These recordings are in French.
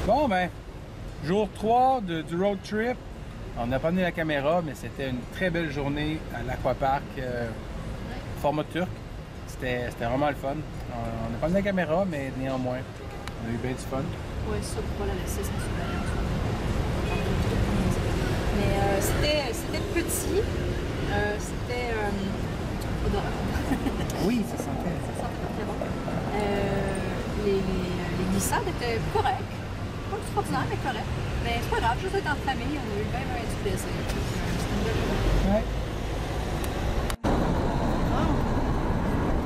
Bon, ben, jour 3 du road trip. On n'a pas amené la caméra, mais c'était une très belle journée à l'Aquapark, format turc. C'était vraiment le fun. On n'a pas amené la caméra, mais néanmoins, on a eu bien du fun. Oui, ça, pour pas la laisser sans surveillance. Mais c'était petit. C'était odorant. Oui, ça sentait. Ça sentait très bon. Les glissades étaient corrects. Pas extraordinaire, mais correct. Mais c'est pas grave, juste être en famille, on a eu bien du plaisir. C'était une belle journée. Ouais.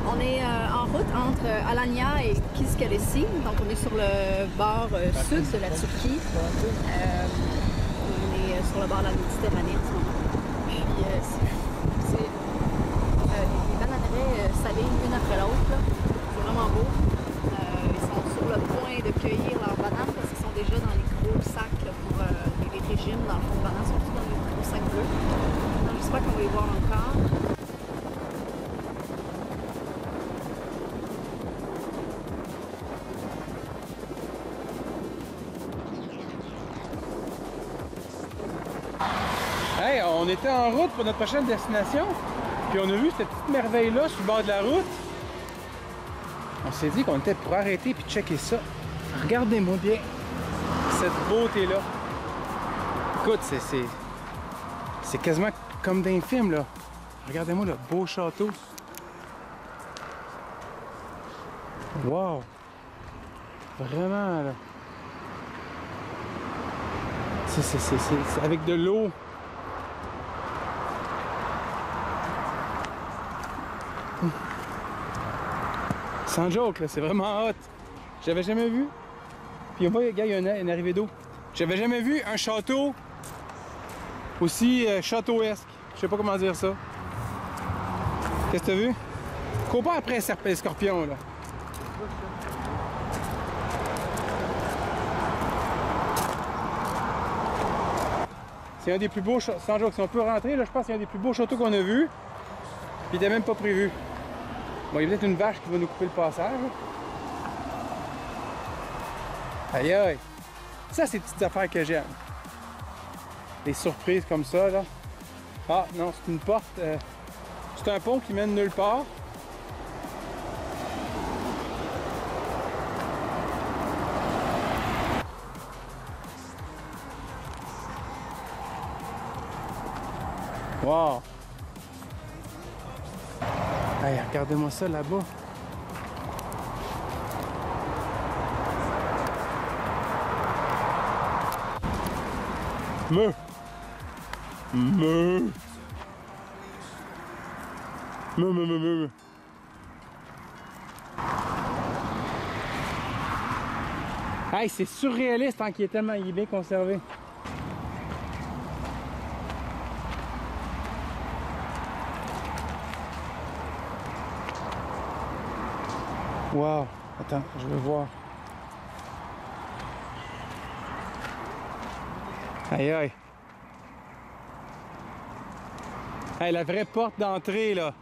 On est en route entre Alanya et Kizkalesi, donc on est sur le bord sud de la Turquie. On est sur le bord de la Méditerranée en ce moment. Puis c'est les bananeraies s'alignent une après l'autre. C'est vraiment beau. Ils sont sur le point de cueillir leurs bananes parce qu'ils sont déjà dans les gros sacs là, pour les régimes. Dans le fond de bananes, surtout dans les gros sacs bleus. Donc j'espère qu'on va les voir encore. Hey, on était en route pour notre prochaine destination, puis on a vu cette petite merveille-là sur le bord de la route. On s'est dit qu'on était pour arrêter puis checker ça. Regardez-moi bien cette beauté-là. Écoute, c'est quasiment comme dans un film, là. Regardez-moi le beau château. Wow! Vraiment, là. C'est avec de l'eau. Sans joke, là, c'est vraiment hot. J'avais jamais vu. Puis on voit, gars, il y a une arrivée d'eau. J'avais jamais vu un château aussi châteauesque. Je sais pas comment dire ça. Qu'est-ce que t'as vu? Cours pas après serpent scorpion, là. C'est un des plus beaux châteaux. Sans joke, si on peut rentrer, là, je pense que c'est un des plus beaux châteaux qu'on a vu. Puis il était même pas prévu. Bon, il y a peut-être une vache qui va nous couper le passage. Aïe aïe! Ça, c'est des petites affaires que j'aime. Des surprises comme ça, là. Ah, non, c'est une porte. C'est un pont qui mène nulle part. Wow! Hey, regardez-moi ça là-bas. Me. Hey, c'est surréaliste hein, qu'il est tellement bien conservé. Wow, attends, je veux voir. Aïe aïe. Hey, la vraie porte d'entrée là.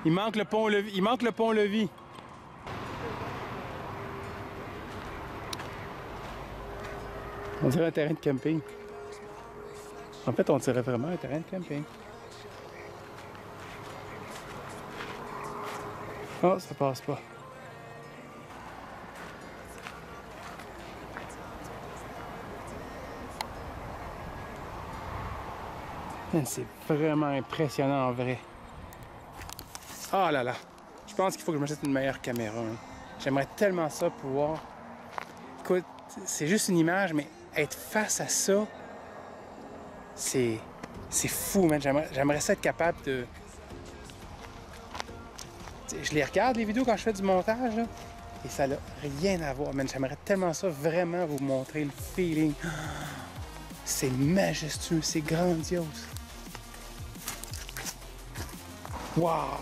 Il manque le pont-levis. Il manque le pont-levis. On dirait un terrain de camping. En fait, on dirait vraiment un terrain de camping. Oh, ça passe pas. C'est vraiment impressionnant en vrai. Oh là là. Je pense qu'il faut que je m'achète une meilleure caméra. Hein. J'aimerais tellement ça pouvoir... Écoute, c'est juste une image, mais être face à ça, c'est fou, man. J'aimerais ça être capable de... Je les regarde, les vidéos, quand je fais du montage, là, et ça n'a rien à voir, man. J'aimerais tellement ça vraiment vous montrer le feeling. C'est majestueux, c'est grandiose. Wow!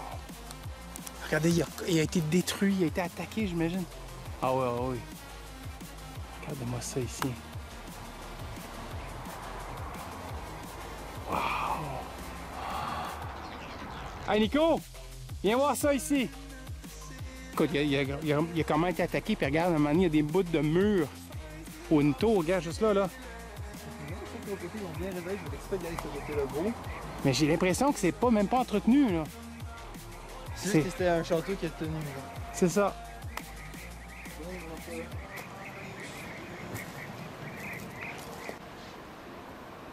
Regardez, il a été détruit, il a été attaqué, j'imagine. Ah oui, ah oui. Regardez-moi ça ici. Wow! Hey Nico! Viens voir ça ici! Écoute, il a quand même été attaqué, puis regarde, à un moment donné, il y a des bouts de mur Ou une tour, regarde, juste là, là. Mais j'ai l'impression que c'est pas même pas entretenu, là. C'est juste que c'était un château qui est tenu, là. C'est ça.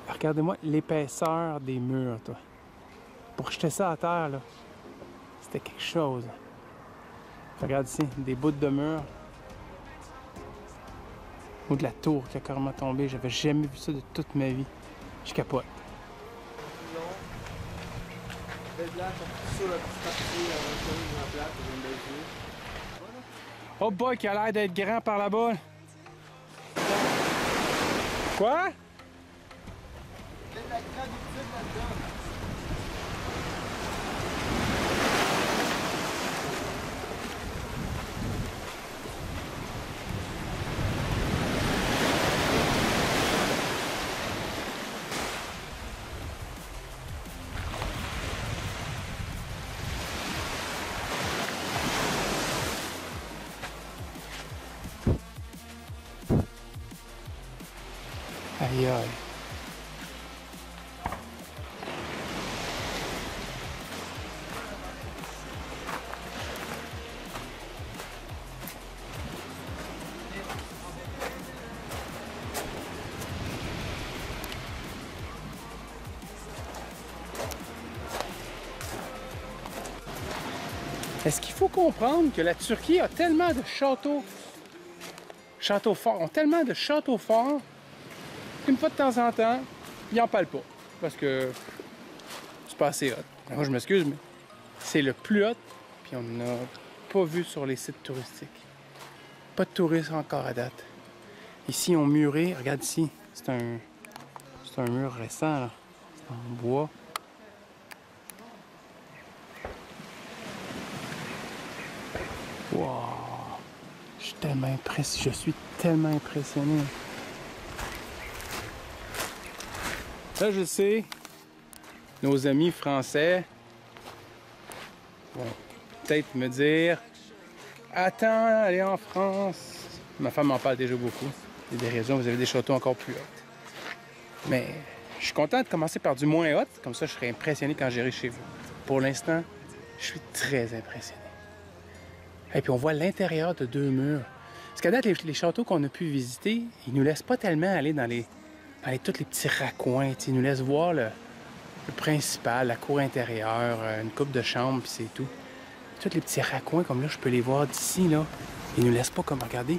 Regardez-moi l'épaisseur des murs, toi. Pour jeter ça à terre, là, c'était quelque chose. Regarde ici, des bouts de mur. Ou de la tour qui a carrément tombé. J'avais jamais vu ça de toute ma vie. Je capote. Oh boy, qui a l'air d'être grand par là-bas. Quoi? Aïe aïe. Est-ce qu'il faut comprendre que la Turquie a tellement de châteaux forts, ont tellement de châteaux forts, qu'une fois de temps en temps, ils n'en parlent pas. Parce que c'est pas assez hot. Moi, je m'excuse, mais c'est le plus hot, puis on n'a pas vu sur les sites touristiques. Pas de touristes encore à date. Ici, on muré, regarde ici, c'est un mur récent, là. C'est en bois. Wow! Je suis tellement impressionné. Là, je sais, nos amis français vont peut-être me dire « Attends, allez en France! » Ma femme m'en parle déjà beaucoup. Il y a des raisons, vous avez des châteaux encore plus hauts. Mais je suis content de commencer par du moins hot, comme ça je serai impressionné quand j'irai chez vous. Pour l'instant, je suis très impressionné. Et puis on voit l'intérieur de deux murs. Parce qu'à date, les châteaux qu'on a pu visiter, ils nous laissent pas tellement aller dans tous les petits raccoins. Ils nous laissent voir le principal, la cour intérieure, une coupe de chambre, puis c'est tout. Tous les petits raccoins, comme là, je peux les voir d'ici, là. Ils nous laissent pas comme, regardez.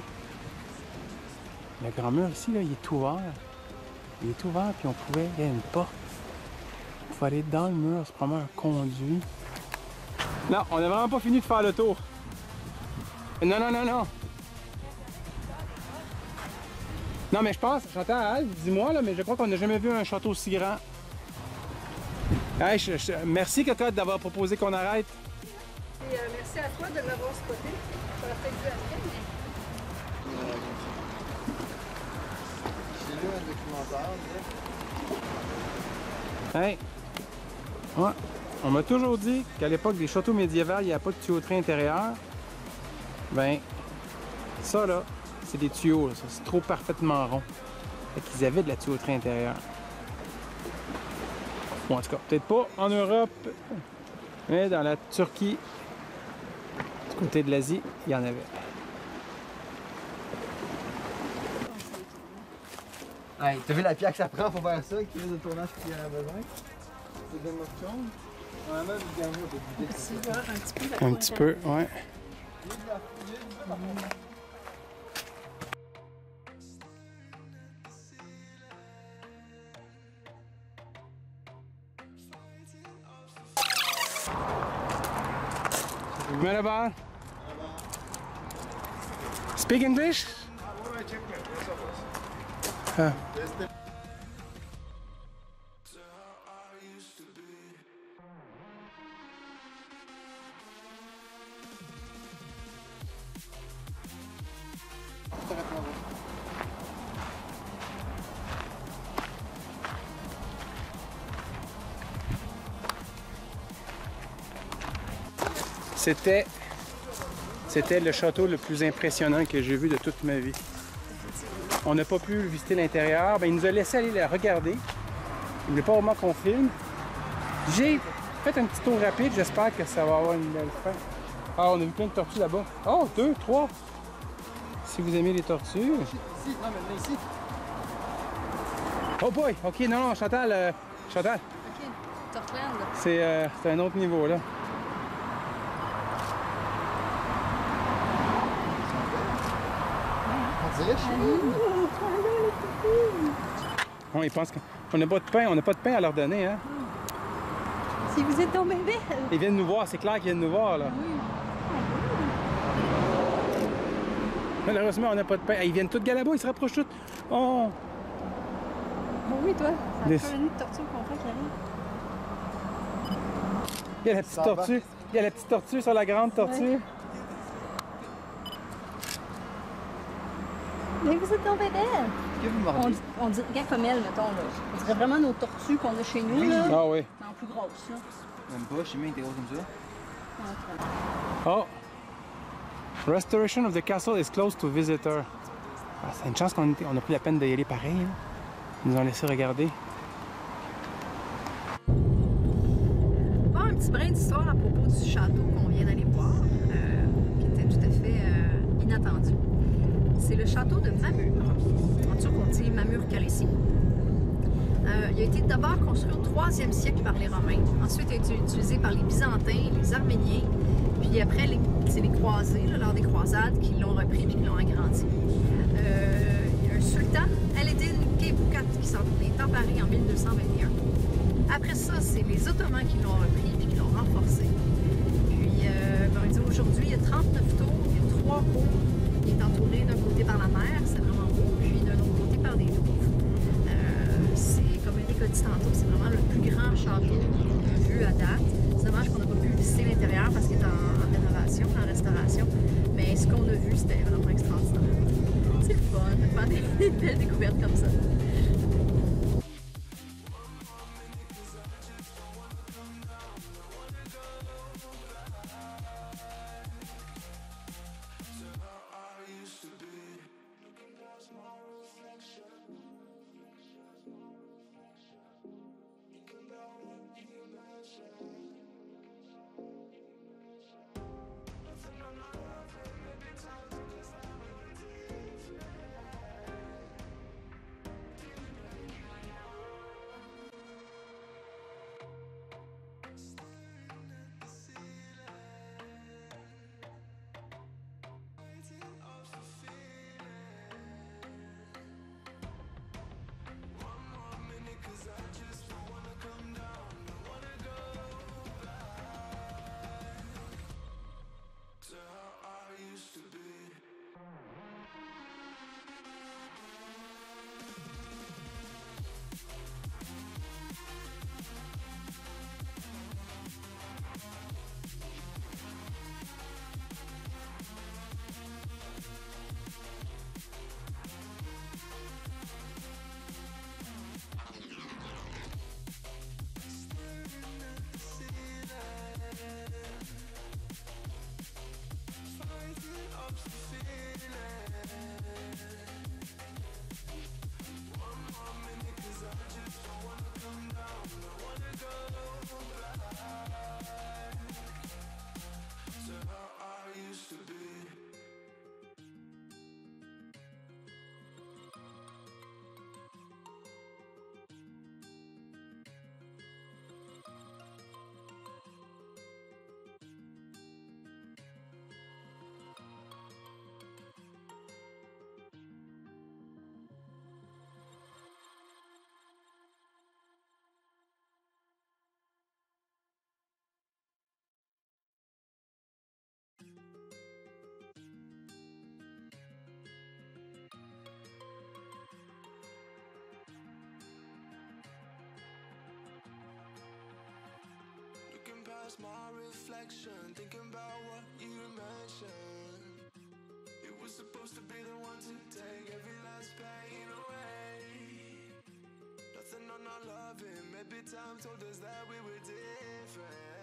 Le grand mur ici, là, il est ouvert. Il est ouvert, puis il y a une porte. Il faut aller dans le mur, c'est probablement un conduit. Non, on n'a vraiment pas fini de faire le tour. Non, non, non, non. Non, mais je pense, Chantal, dis-moi, là, mais je crois qu'on n'a jamais vu un château aussi grand. Hey, merci, Cocotte, d'avoir proposé qu'on arrête. Et merci à toi de m'avoir spoté. Ça aurait peut-être dû à rien, mais... J'ai lu un documentaire, Hey! Ouais. On m'a toujours dit qu'à l'époque des châteaux médiévaux, il n'y avait pas de tuyauterie intérieure. Ben, ça là, c'est des tuyaux, là. Ça, c'est trop parfaitement rond. Fait qu'ils avaient de la tuyauterie intérieure. Bon, en tout cas, peut-être pas en Europe, mais dans la Turquie, du côté de l'Asie, il y en avait. Hey, t'as vu la pierre que ça prend pour faire ça, qui de tournage qu'il y a besoin? C'est de notre chambre. Vraiment, Un petit peu, ouais. Merhaba. Speak English? Ah. C'était le château le plus impressionnant que j'ai vu de toute ma vie. On n'a pas pu visiter l'intérieur. Ben, il nous a laissé aller la regarder. Il ne voulait pas vraiment qu'on filme. J'ai fait un petit tour rapide. J'espère que ça va avoir une belle fin. Ah, on a vu plein de tortues là-bas. Oh, 2, 3. Si vous aimez les tortues. Ici, non, maintenant ici. Oh boy! OK, non, Chantal. Chantal, Ok, Tortland. c'est un autre niveau, là. On dirait chez nous. Ils pensent qu'on n'a pas de pain. On n'a pas de pain à leur donner, hein? Si vous êtes tombé belle. Ils viennent nous voir. C'est clair qu'ils viennent nous voir, là. Malheureusement, on n'a pas de pain. Ils viennent tous galabos. Ils se rapprochent tous. Oh! Bon, oui, toi. C'est Des- la colonie de tortues qu'on fait qui arrive. Il y a la petite Ça va. tortue. Il y a la petite tortue sur la grande tortue. Ouais. Mais vous êtes tombé belle. Que vous mordez? On dirait, regarde comme elle, mettons, là. On dirait vraiment nos tortues qu'on a chez nous, Oui. là. Ah oui. Mais en plus grosse, là. Même pas, chez moi, il était gros comme ça. Oh! Restoration of the castle is closed to visitor. Ah, c'est une chance qu'on a pris la peine d'y aller pareil. Hein. Ils nous ont laissé regarder. Bon, un petit brin d'histoire à propos du château qu'on vient d'aller voir, qui était tout à fait inattendu. C'est le château de Mamur. En turc, on dit Mamur-Kalesi. Il a été d'abord construit au 3e siècle par les Romains. Ensuite, il a été utilisé par les Byzantins, les Arméniens. Puis après, c'est les croisés, là, lors des croisades, qui l'ont repris et qui l'ont agrandi. Il y a un sultan, Eledin Keykubat, qui s'en est emparé en 1221. Après ça, c'est les Ottomans qui l'ont repris et qui l'ont renforcé. Puis, aujourd'hui, il y a 39 tours, il y a 3 cours. Il est entouré d'un côté par la mer, c'est vraiment beau, puis d'un autre côté par des douves. C'est, comme Eric a dit tantôt, c'est vraiment le plus grand château qu'on a vu à date. C'est dommage qu'on n'a pas pu visiter l'intérieur parce qu'il est en rénovation, en restauration. Mais ce qu'on a vu, c'était vraiment extraordinaire. C'est le fun de faire des belles découvertes comme ça. Past my reflection, thinking about what you mentioned. It was supposed to be the one to take every last pain away. Nothing on our loving, maybe time told us that we were different.